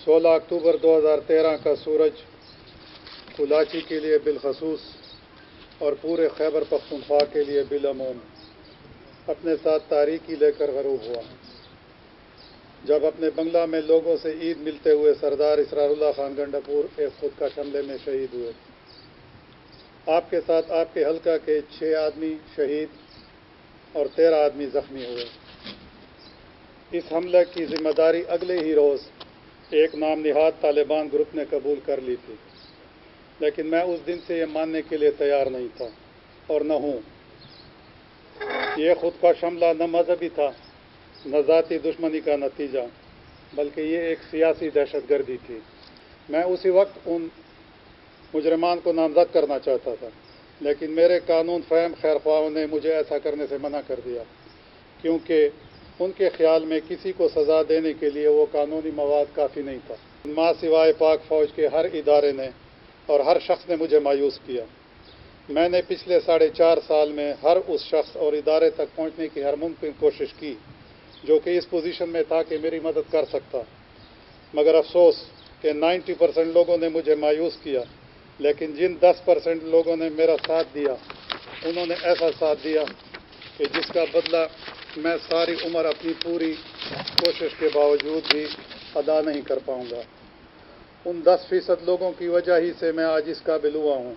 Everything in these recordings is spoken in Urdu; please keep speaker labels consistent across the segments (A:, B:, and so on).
A: 16 اکتوبر 2013 کا سورج کلاچی کے لیے بالخصوص اور پورے خیبر پختونخوا کے لیے بالعموم اپنے ساتھ تاریکی لے کر غروب ہوا۔ جب اپنے بنگلہ میں لوگوں سے عید ملتے ہوئے سردار اسرار اللہ خان گنڈاپور ایک خودکش حملے میں شہید ہوئے۔ آپ کے ساتھ آپ کے حلقہ کے 6 آدمی شہید اور 13 آدمی زخمی ہوئے۔ اس حملے کی ذمہ داری اگلے ہی روز ایک نام نہاد طالبان گروپ نے قبول کر لی تھی، لیکن میں اس دن سے یہ ماننے کے لیے تیار نہیں تھا اور نہ ہوں۔ یہ خودکش حملہ نہ مذہبی تھا، نہ ذاتی دشمنی کا نتیجہ، بلکہ یہ ایک سیاسی دہشت گردی تھی۔ میں اسی وقت ان مجرمان کو نامزد کرنا چاہتا تھا، لیکن میرے قانون فہم خیر خواہوں نے مجھے ایسا کرنے سے منع کر دیا، کیونکہ ان کے خیال میں کسی کو سزا دینے کے لیے وہ قانونی مواد کافی نہیں تھا۔ ماں سوائے پاک فوج کے ہر ادارے نے اور ہر شخص نے مجھے مایوس کیا۔ میں نے پچھلے 4.5 سال میں ہر اس شخص اور ادارے تک پہنچنے کی ہر ممکن کوشش کی جو کہ اس پوزیشن میں تھا کہ میری مدد کر سکتا، مگر افسوس کہ 90% لوگوں نے مجھے مایوس کیا، لیکن جن 10% لوگوں نے میرا ساتھ دیا انہوں نے ایسا ساتھ دیا کہ جس کا بدلہ میں ساری عمر اپنی پوری کوشش کے باوجود بھی ادا نہیں کر پاؤں گا۔ ان 10% لوگوں کی وجہ ہی سے میں آج اس قابل ہوا ہوں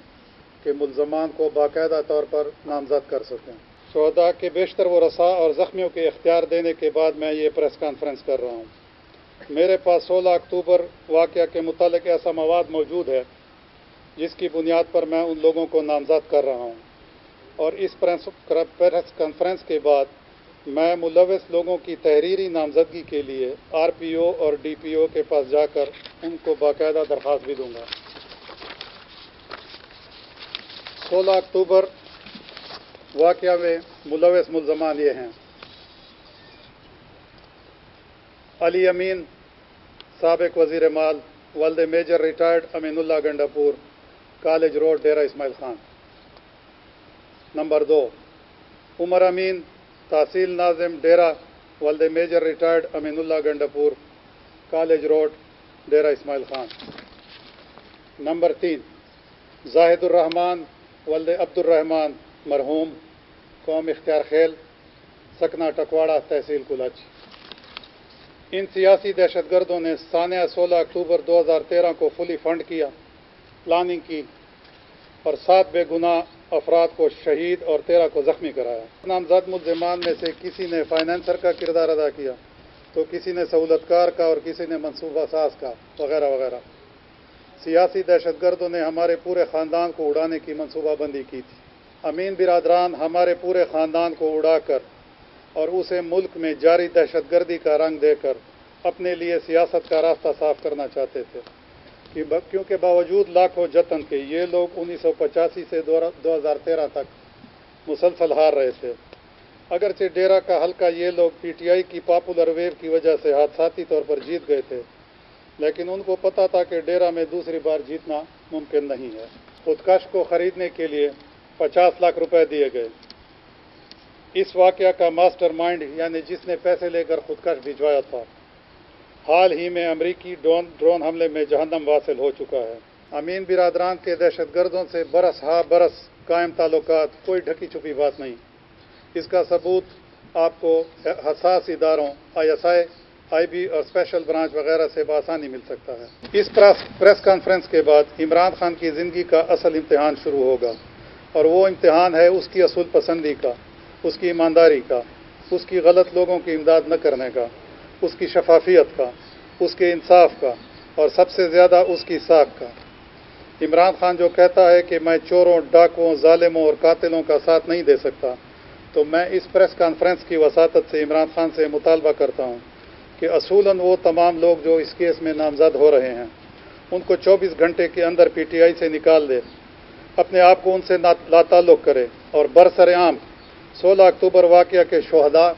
A: کہ ملزمان کو باقاعدہ طور پر نامزد کر سکوں۔ شہداء کے بیشتر و رساء اور زخمیوں کے اختیار دینے کے بعد میں یہ پریس کانفرنس کر رہا ہوں۔ میرے پاس 16 اکتوبر واقعہ کے متعلق ایسا مواد موجود ہے جس کی بنیاد پر میں ان لوگوں کو نامزد کر رہا ہوں، اور اس پریس کانفرنس کے بعد میں ملوث لوگوں کی تحریری نامزدگی کے لیے RPO اور DPO کے پاس جا کر ان کو باقاعدہ درخواست بھی دوں گا۔ 16 اکتوبر واقعہ میں ملوث ملزمان یہ ہیں: علی امین، سابق وزیر مال، ولد میجر ریٹائرڈ امین اللہ Gandapur, college road, Dera Ismail Khan. Number 2، عمر امین، تحصیل ناظم ڈیرہ، ولد میجر ریٹائرڈ امین اللہ Gandapur, college road, Dera Ismail Khan. Number 3، زاہد الرحمان، ولد عبد الرحمان، مرحوم، قوم اختیار خیل، سکنہ ٹکواڑہ، تحصیل کلاچی۔ ان سیاسی دہشت گردوں نے سانحہ 16 اکتوبر 2013 کو فلی فنڈ کیا، پلاننگ کی اور 7 بے گناہ افراد کو شہید اور 13 کو زخمی کرایا۔ نامزد ملزمان میں سے کسی نے فائنانسر کا کردار ادا کیا، تو کسی نے سہولت کار کا اور کسی نے منصوبہ ساز کا، وغیرہ وغیرہ۔ سیاسی دہشت گردوں نے ہمارے پورے خاندان کو اڑانے کی منصوبہ بندی کی تھی۔ امین برادران ہمارے پورے خاندان کو اڑا کر اور اسے ملک میں جاری دہشت گردی کا رنگ دے کر اپنے لیے سیاست کا راستہ صاف کرنا چاہتے تھے، کیونکہ باوجود لاکھوں جتن کے یہ لوگ 1985 سے 2013 تک مسلسل ہار رہے تھے۔ اگرچہ ڈیرہ کا حلقہ یہ لوگ PTI کی پاپولر ویو کی وجہ سے حادثاتی طور پر جیت گئے تھے، لیکن ان کو پتہ تھا کہ ڈیرہ میں دوسری بار جیتنا ممکن نہیں ہے۔ خودکش کو خریدنے کے لیے 50 لاکھ روپے دیے گئے۔ اس واقعہ کا ماسٹر مائنڈ، یعنی جس نے پیسے لے کر خودکش بھجوایا تھا، حال ہی میں امریکی ڈرون حملے میں جہنم واصل ہو چکا ہے۔ امین برادران کے دہشت گردوں سے برس ہا برس قائم تعلقات کوئی ڈھکی چھپی بات نہیں۔ اس کا ثبوت آپ کو حساس اداروں ISI، IB اور اسپیشل برانچ وغیرہ سے بآسانی مل سکتا ہے۔ اس پریس کانفرنس کے بعد عمران خان کی زندگی کا اصل امتحان شروع ہوگا، اور وہ امتحان ہے اس کی اصول پسندی کا، اس کی ایمانداری کا، اس کی غلط لوگوں کی امداد نہ کرنے کا، اس کی شفافیت کا، اس کے انصاف کا، اور سب سے زیادہ اس کی ساکھ کا۔ عمران خان جو کہتا ہے کہ میں چوروں، ڈاکوؤں، ظالموں اور قاتلوں کا ساتھ نہیں دے سکتا، تو میں اس پریس کانفرنس کی وساطت سے عمران خان سے مطالبہ کرتا ہوں کہ اصولاً وہ تمام لوگ جو اس کیس میں نامزد ہو رہے ہیں ان کو 24 گھنٹے کے اندر PTI سے نکال دے، اپنے آپ کو ان سے لاتعلق کرے اور برسر عام 16 اکتوبر واقعہ کے شہداء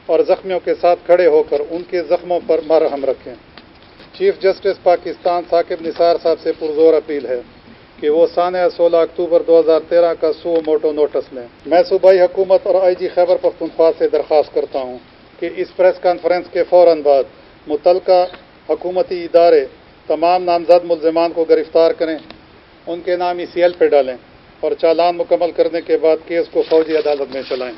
A: اور زخمیوں کے ساتھ کھڑے ہو کر ان کے زخموں پر مرہم رکھیں۔ چیف جسٹس پاکستان ثاقب نثار صاحب سے پرزور اپیل ہے کہ وہ سانحہ 16 اکتوبر 2013 کا سو موٹو نوٹس لیں۔ میں صوبائی حکومت اور IG خیبر پختونخوا سے درخواست کرتا ہوں کہ اس پریس کانفرنس کے فوراً بعد متعلقہ حکومتی ادارے تمام نامزد ملزمان کو گرفتار کریں، ان کے نام ECL پہ ڈالیں اور چالان مکمل کرنے کے بعد کیس کو فوجی عدالت میں چلائیں۔